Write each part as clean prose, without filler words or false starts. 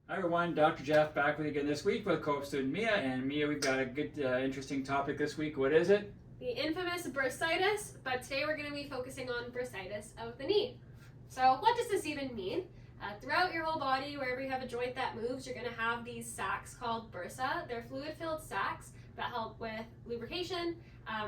Hi everyone, Dr. Jeff back with you again this week with co-op student Mia. And Mia, we've got a good, interesting topic this week. What is it? The infamous bursitis, but today we're going to be focusing on bursitis of the knee. So what does this even mean? Throughout your whole body, wherever you have a joint that moves, you're going to have these sacs called bursa. They're fluid-filled sacs that help with lubrication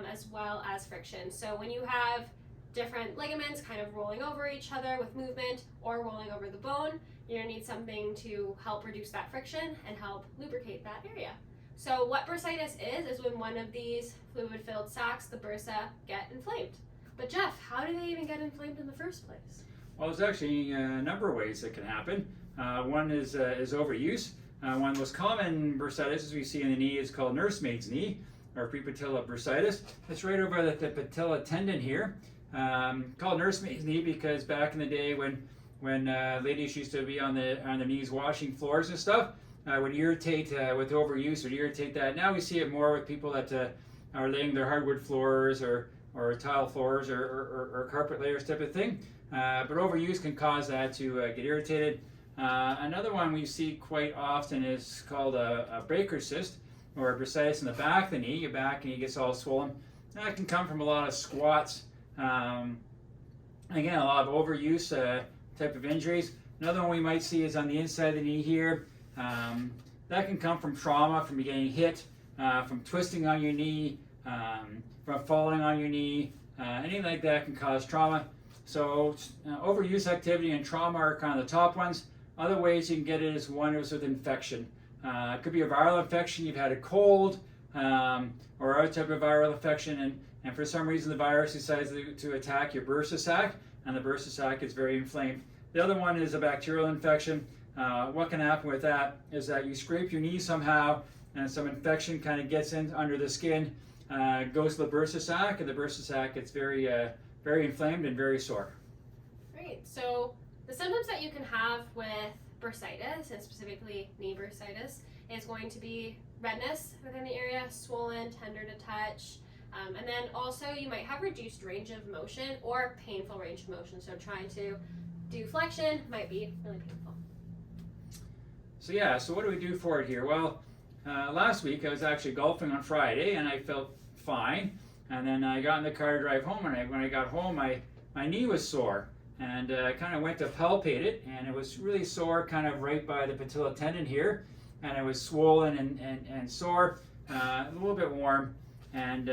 as well as friction. So when you have different ligaments kind of rolling over each other with movement or rolling over the bone, you're going to need something to help reduce that friction and help lubricate that area. So what bursitis is when one of these fluid-filled sacs, the bursa, get inflamed. But Jeff, how do they even get inflamed in the first place? Well, there's actually a number of ways that can happen. One is overuse. One of the most common bursitis we see in the knee is called nursemaid's knee, or prepatellar bursitis. It's right over the patella tendon here. Called nursemaid's knee because back in the day when ladies used to be on their knees washing floors and stuff, would irritate with overuse, would irritate that. Now we see it more with people that are laying their hardwood floors or tile floors or carpet layers type of thing. But overuse can cause that to get irritated. Another one we see quite often is called a breaker cyst, or a bursitis in the back of the knee. Your back knee gets all swollen. That can come from a lot of squats. Again, a lot of overuse type of injuries. Another one we might see is on the inside of the knee here. That can come from trauma, from getting hit, from twisting on your knee, from falling on your knee. Anything like that can cause trauma. So overuse activity and trauma are kind of the top ones. Other ways you can get it is one is with infection. It could be a viral infection, you've had a cold, or other type of viral infection, and for some reason the virus decides to attack your bursa sac, and the bursa sac is very inflamed. The other one is a bacterial infection. What can happen with that is that you scrape your knee somehow, and some infection kind of gets in under the skin, goes to the bursa sac, and the bursa sac gets very inflamed and very sore. Great. So the symptoms that you can have with bursitis, and specifically knee bursitis, is going to be redness within the area, swollen, tender to touch, and then also you might have reduced range of motion or painful range of motion. So trying to do flexion might be really painful. So what do we do for it here? Well, last week I was actually golfing on Friday and I felt fine. And then I got in the car to drive home, and when I got home, my knee was sore. And I kind of went to palpate it, and it was really sore, kind of right by the patella tendon here. And it was swollen and sore, a little bit warm. And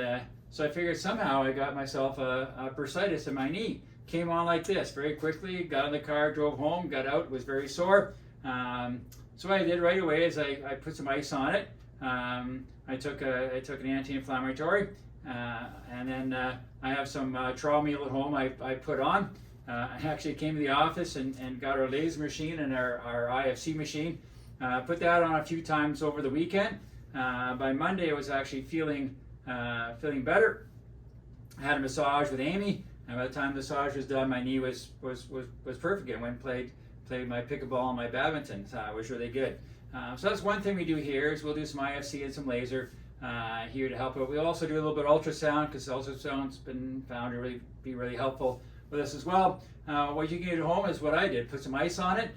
so I figured somehow I got myself a bursitis in my knee. Came on like this, very quickly, got in the car, drove home, got out, was very sore. So what I did right away is I put some ice on it. I took an anti-inflammatory. And then I have some trawl meal at home I put on. I actually came to the office and got our laser machine and our IFC machine. Put that on a few times over the weekend. By Monday I was actually feeling better. I had a massage with Amy, and by the time the massage was done, my knee was perfect. I went and played my pickleball and my badminton. It was really good. So that's one thing we do here is we'll do some IFC and some laser. Here to help it. We also do a little bit of ultrasound because ultrasound's been found to be really helpful with us as well. What you can do at home is what I did. Put some ice on it,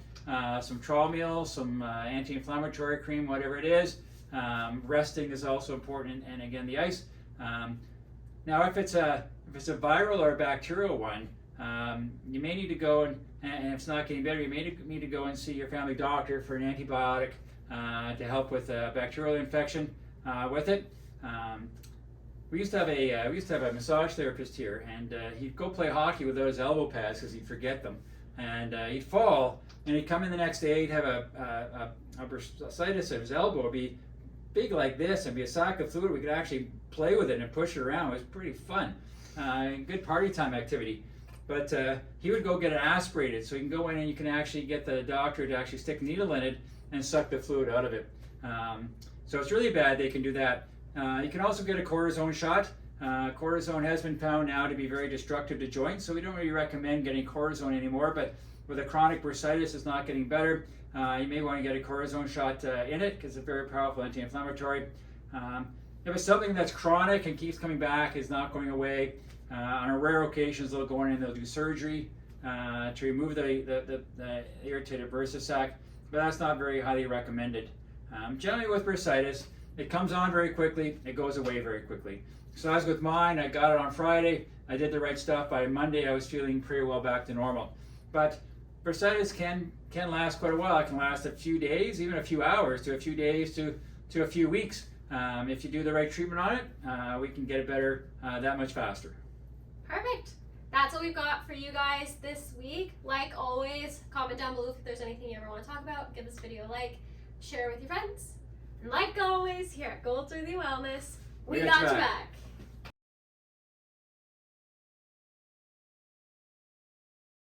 some trawl meal, some anti-inflammatory cream, whatever it is. Resting is also important, and again the ice. Now if it's a viral or a bacterial one, you may need to go and if it's not getting better, you may need to go and see your family doctor for an antibiotic to help with bacterial infection. With it. We used to have a massage therapist here, and he'd go play hockey without his elbow pads because he'd forget them, and he'd fall, and he'd come in the next day. He'd have a bursitis of his elbow. It'd be big like this, and be a sack of fluid. We could actually play with it and push it around. It was pretty fun, good party time activity. But he would go get it aspirated, so you can go in and you can actually get the doctor to actually stick a needle in it and suck the fluid out of it. So it's really bad, they can do that. You can also get a cortisone shot. Cortisone has been found now to be very destructive to joints, so we don't really recommend getting cortisone anymore, but with a chronic bursitis it's not getting better, you may want to get a cortisone shot in it because it's a very powerful anti-inflammatory. If it's something that's chronic and keeps coming back, is not going away, on a rare occasions they'll go in and they'll do surgery to remove the irritated bursa sac. but that's not very highly recommended. Generally with bursitis, it comes on very quickly, it goes away very quickly. So as with mine, I got it on Friday, I did the right stuff. By Monday, I was feeling pretty well back to normal. But bursitis can last quite a while. It can last a few days, even a few hours, to a few days, to a few weeks. If you do the right treatment on it, we can get it better that much faster. Perfect. That's what we've got for you guys this week. Like always, comment down below if there's anything you ever want to talk about. Give this video a like, share it with your friends. And like always, here at Gold Through the Wellness, we got your back.